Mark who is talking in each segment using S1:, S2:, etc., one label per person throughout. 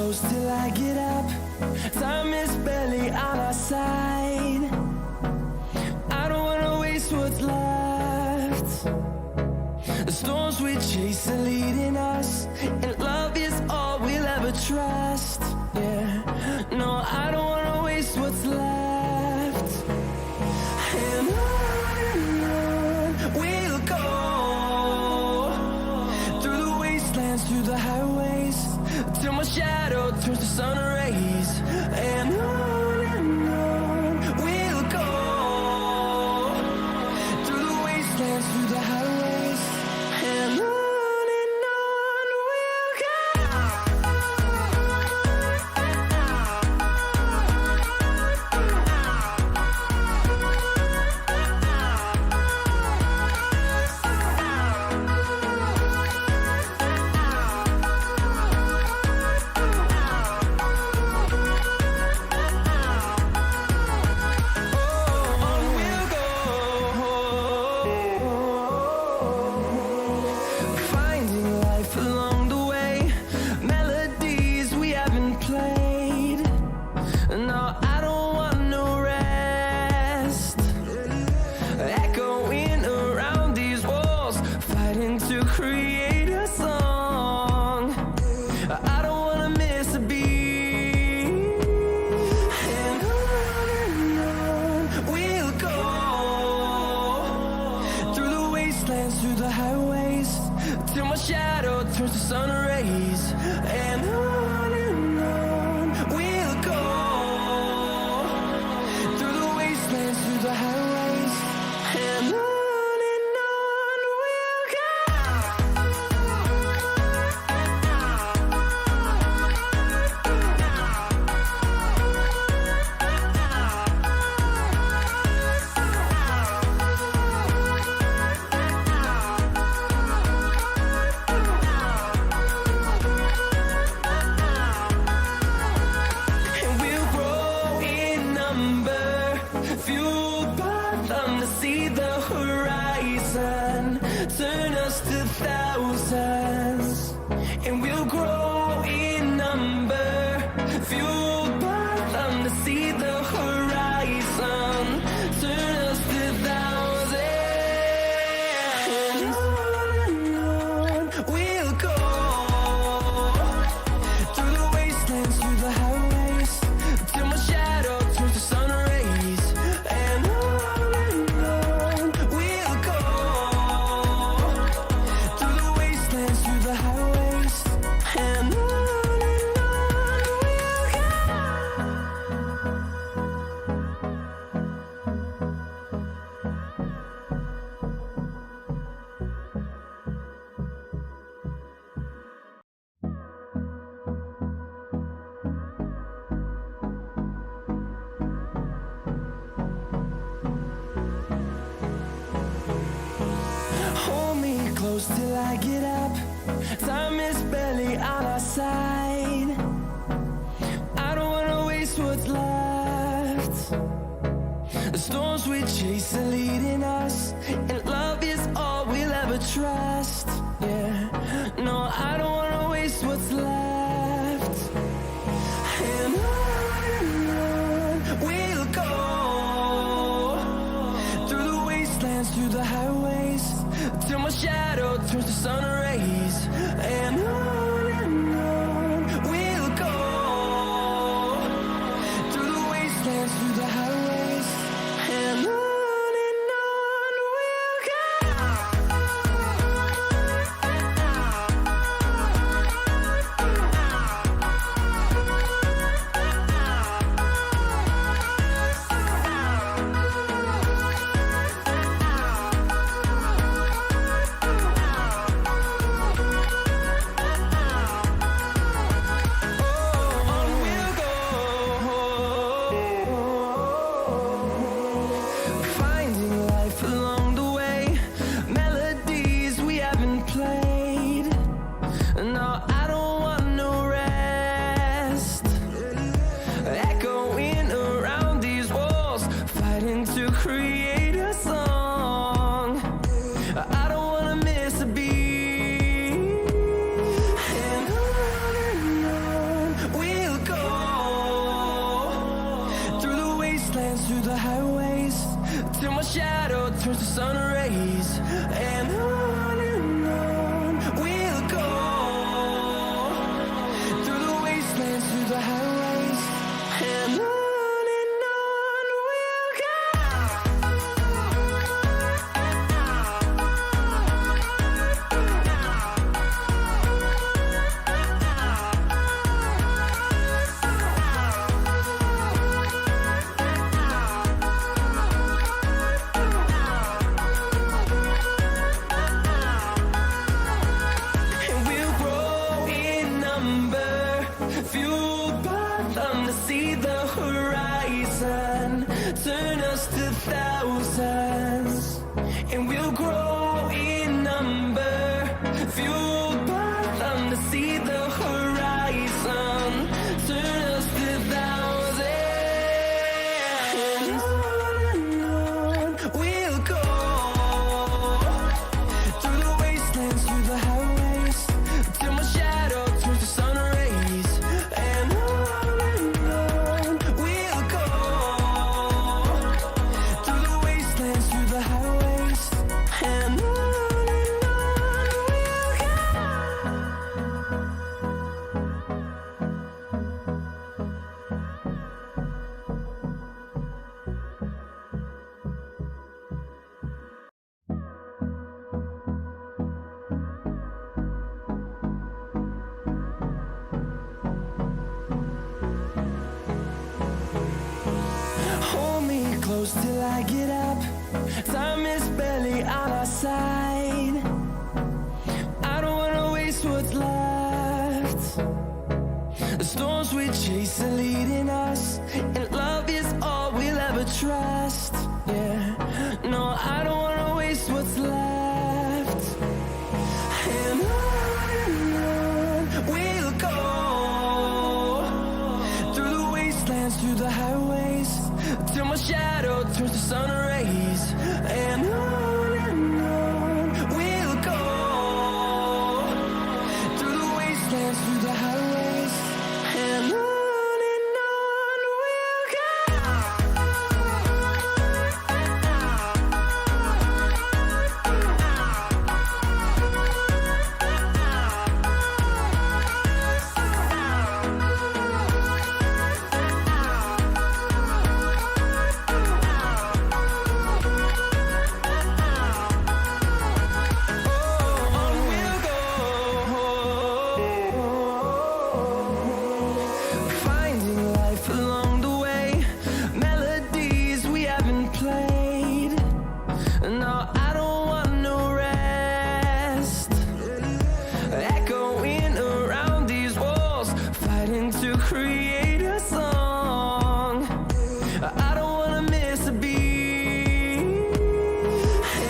S1: close till I get up. Time is barely on our side. I don't wanna waste what's left. The storms we chase are leading us, and love is all we'll ever trust. Yeah, no, I don't wanna waste what's left. And on we'll go, through the wastelands, through the highways, till my shadow turns to sun rays. And on we'll go, through the wastelands, through the highways, and on we'll go. Through the highways, till my shadow turns to sun rays. And on we'll go, through the wastelands, through the highways, and on we'll go. Turn us to thousands, and we'll grow in number, fueled by them to see the horizon. Turn us to thousands, and on we'll go, through the wastelands, through the highways, till my shadow turns to sun rays. And on we'll go, through the highways, and on we'll go. Hold me close till I get up. Time is barely on our side. I don't wanna waste what's left. The storms we chase are leading us, and love is all we'll ever trust. Yeah, no, I don't wanna waste what's left. And on we'll go, through the wastelands, through the highways, till my shadow turns to sun rays. And on we'll go, through the wastelands, through the highways, and on we'll go. And through the highways, till my shadow turns to sun rays. And on we'll go, through the wastelands, through the highways. And on we'll go. And we'll grow in number, fueled by them to see the horizon, turn us to thousands. And we'll grow in number, fueled by them to see the horizon, turn us to thousands. And on we'll go, through the wastelands, through the highways, till my shadow turns to sun rays. And on we'll go, through the wastelands, through the highways. And on we'll go. Hold me close till I get up. Time is barely on our side. I don't wanna waste what's left. The storms we chase are leading us, and love is all we'll ever trust. Yeah, no, I don't wanna waste what's left. And on we'll go, through the wastelands, through the highways, till my shadow turns to sun rays. And on we'll go, through the wastelands, through the highways. And on we'll go. Finding life along the way, melodies we haven't played. No, I don't want no rest. Echoing around these walls, fighting to create a song. I don't wanna miss a beat.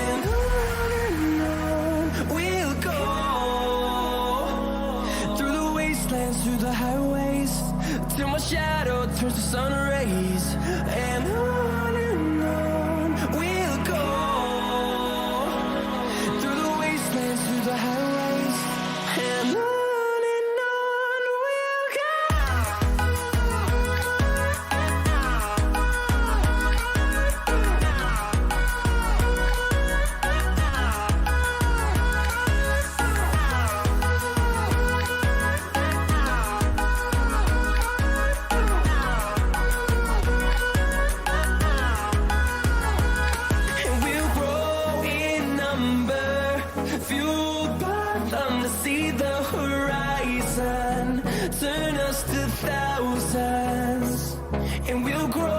S1: And on we'll go, through the wastelands, through the highways, till my shadow turns to sun rays. And on we'll go, through the wastelands, through the highways. And on we'll go. And we'll grow in number, fueled by them to see the horizon, turn us to thousands. And we'll grow